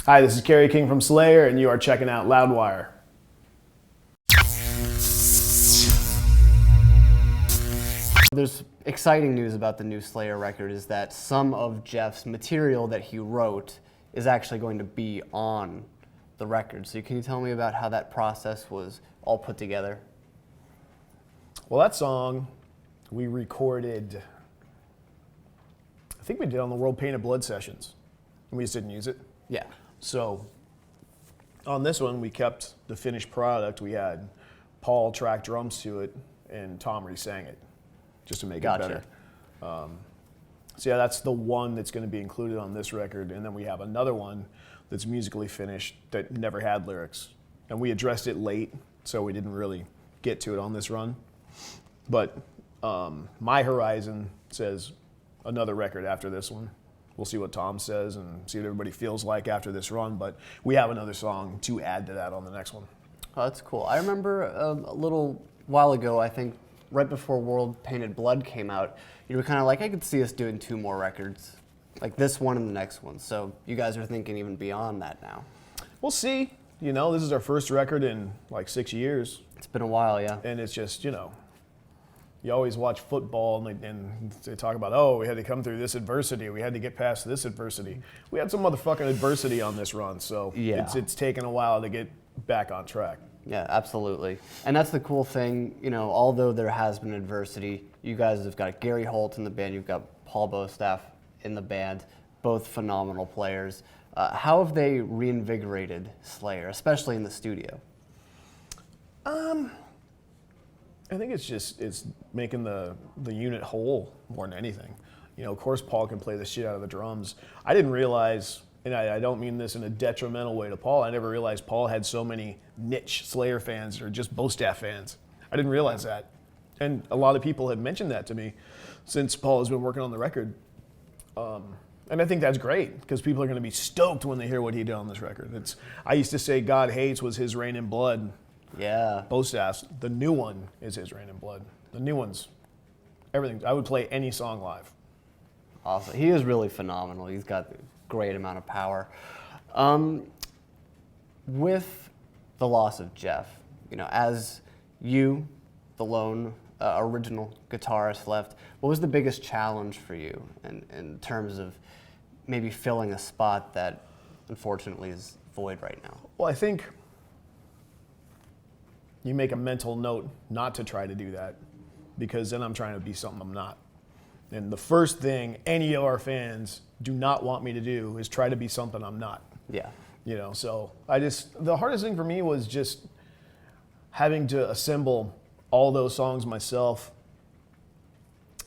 Hi, this is Kerry King from Slayer, and you are checking out Loudwire. There's exciting news about the new Slayer record is that some of Jeff's material that he wrote is actually going to be on the record. So can you tell me about how that process was all put together? Well, that song we recorded, I think we did on the World Painted Blood sessions, and we just didn't use it. Yeah. So on this one, we kept the finished product. We had Paul track drums to it, and Tom re-sang it, just to make it better. So yeah, that's the one that's going to be included on this record, and then we have another one that's musically finished that never had lyrics, and we addressed it late, so we didn't really get to it on this run. But My Horizon says another record after this one. We'll see what Tom says and see what everybody feels like after this run, but we have another song to add to that on the next one. Oh, that's cool. I remember a little while ago, I think right before World Painted Blood came out, you were kind of like, I could see us doing 2 more records, like this one and the next one. So you guys are thinking even beyond that now. We'll see. You know, this is our first record in like 6 years. It's been a while, yeah. And it's just, you know, you always watch football and they talk about, oh, we had to come through this adversity. We had to get past this adversity. We had some motherfucking adversity on this run, so yeah. It's taken a while to get back on track. Yeah, absolutely. And that's the cool thing, you know, although there has been adversity, you guys have got Gary Holt in the band, you've got Paul Bostaff in the band, both phenomenal players. How have they reinvigorated Slayer, especially in the studio? I think it's making the unit whole more than anything. You know, of course Paul can play the shit out of the drums. I didn't realize, and I don't mean this in a detrimental way to Paul, I never realized Paul had so many niche Slayer fans or just Bostaff fans. I didn't realize that. And a lot of people have mentioned that to me since Paul has been working on the record. And I think that's great because people are going to be stoked when they hear what he did on this record. I used to say God Hates was his Rain in Blood. Yeah. Bostaff's, the new one is his Rain in Blood. The new one's everything. I would play any song live. Awesome. He is really phenomenal. He's got a great amount of power. With the loss of Jeff, you know, as you, the lone original guitarist left, what was the biggest challenge for you in terms of maybe filling a spot that unfortunately is void right now? Well, I think you make a mental note not to try to do that because then I'm trying to be something I'm not. And the first thing any of our fans do not want me to do is try to be something I'm not. Yeah. You know, so the hardest thing for me was just having to assemble all those songs myself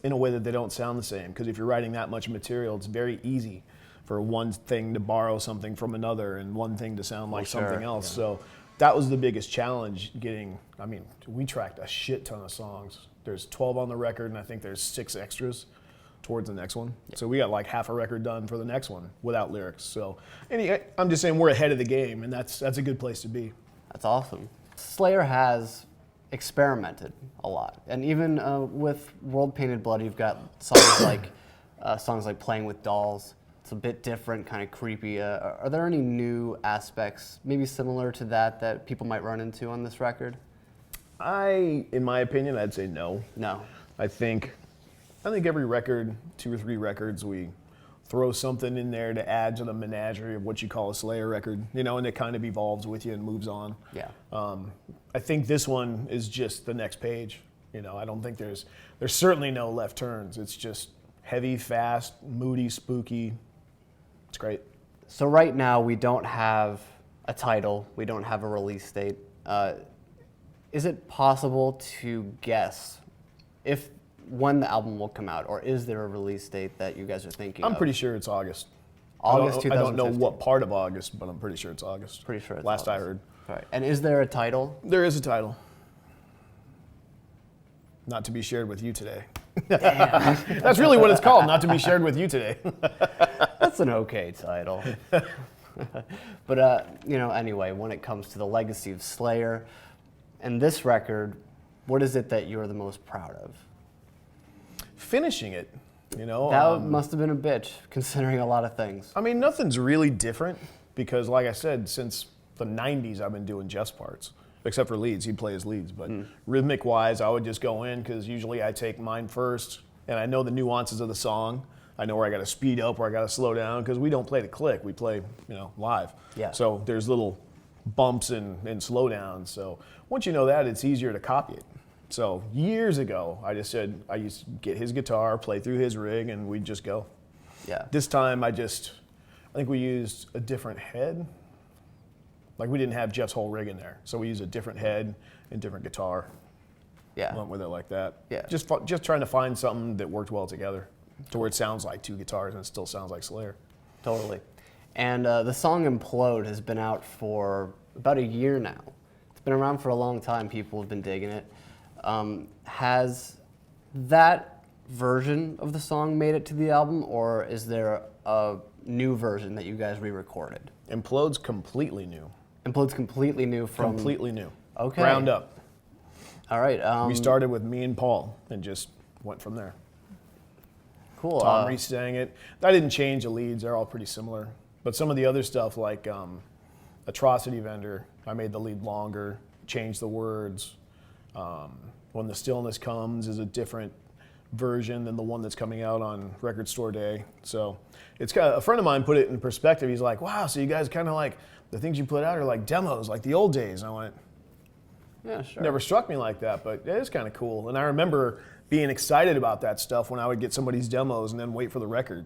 in a way that they don't sound the same. Because if you're writing that much material, it's very easy for one thing to borrow something from another and one thing to sound like something else. Yeah. So that was the biggest challenge we tracked a shit ton of songs. There's 12 on the record and I think there's 6 extras towards the next one. Yeah. So we got like half a record done for the next one without lyrics. So anyway, I'm just saying we're ahead of the game and that's a good place to be. That's awesome. Slayer has experimented a lot. And even with World Painted Blood, you've got songs like Playing with Dolls. It's a bit different, kind of creepy. Are there any new aspects, maybe similar to that people might run into on this record? In my opinion, I'd say no. No. I think every record, 2 or 3 records, we throw something in there to add to the menagerie of what you call a Slayer record, you know, and it kind of evolves with you and moves on. Yeah. I think this one is just the next page. You know, I don't think there's certainly no left turns. It's just heavy, fast, moody, spooky. It's great. So right now we don't have a title. We don't have a release date. Is it possible to guess when the album will come out, or is there a release date that you guys are thinking of? I'm pretty sure it's August. August 2015. I don't know what part of August, but I'm pretty sure it's August. Pretty sure it's Last August. I heard. Right. And is there a title? There is a title. Not to be shared with you today. Damn. That's really what it's called, not to be shared with you today. That's an okay title. But, anyway, when it comes to the legacy of Slayer and this record, what is it that you're the most proud of? Finishing it, you know. That must have been a bitch, considering a lot of things. I mean, nothing's really different. because like I said, since the 90s I've been doing Jeff's parts, except for leads. He'd play his leads, but rhythmic wise I would just go in because usually I take mine first and I know the nuances of the song. I know where I got to speed up, where I got to slow down, because we don't play to click. We play, live. Yeah. So there's little bumps and slowdowns. So once you know that, it's easier to copy it. So years ago, I just said I used to get his guitar, play through his rig, and we'd just go. Yeah. This time I think we used a different head. Like we didn't have Jeff's whole rig in there. So we used a different head and different guitar. Yeah. Went with it like that. Yeah. Just trying to find something that worked well together, to where it sounds like two guitars and it still sounds like Slayer. Totally. And the song Implode has been out for about a year now. It's been around for a long time. People have been digging it. Has that version of the song made it to the album, or is there a new version that you guys re-recorded? Implode's completely new. Implode's completely new from... Completely new. Okay. Ground up. All right. We started with me and Paul and just went from there. Cool. Tom Reese sang it. I didn't change the leads. They're all pretty similar. But some of the other stuff, like Atrocity Vendor, I made the lead longer, changed the words. When the Stillness Comes is a different version than the one that's coming out on Record Store Day. So it's kind of, a friend of mine put it in perspective. He's like, wow, so you guys kind of like, the things you put out are like demos, like the old days. And I went, yeah, sure. never struck me like that, but it is kind of cool. And I remember being excited about that stuff when I would get somebody's demos and then wait for the record.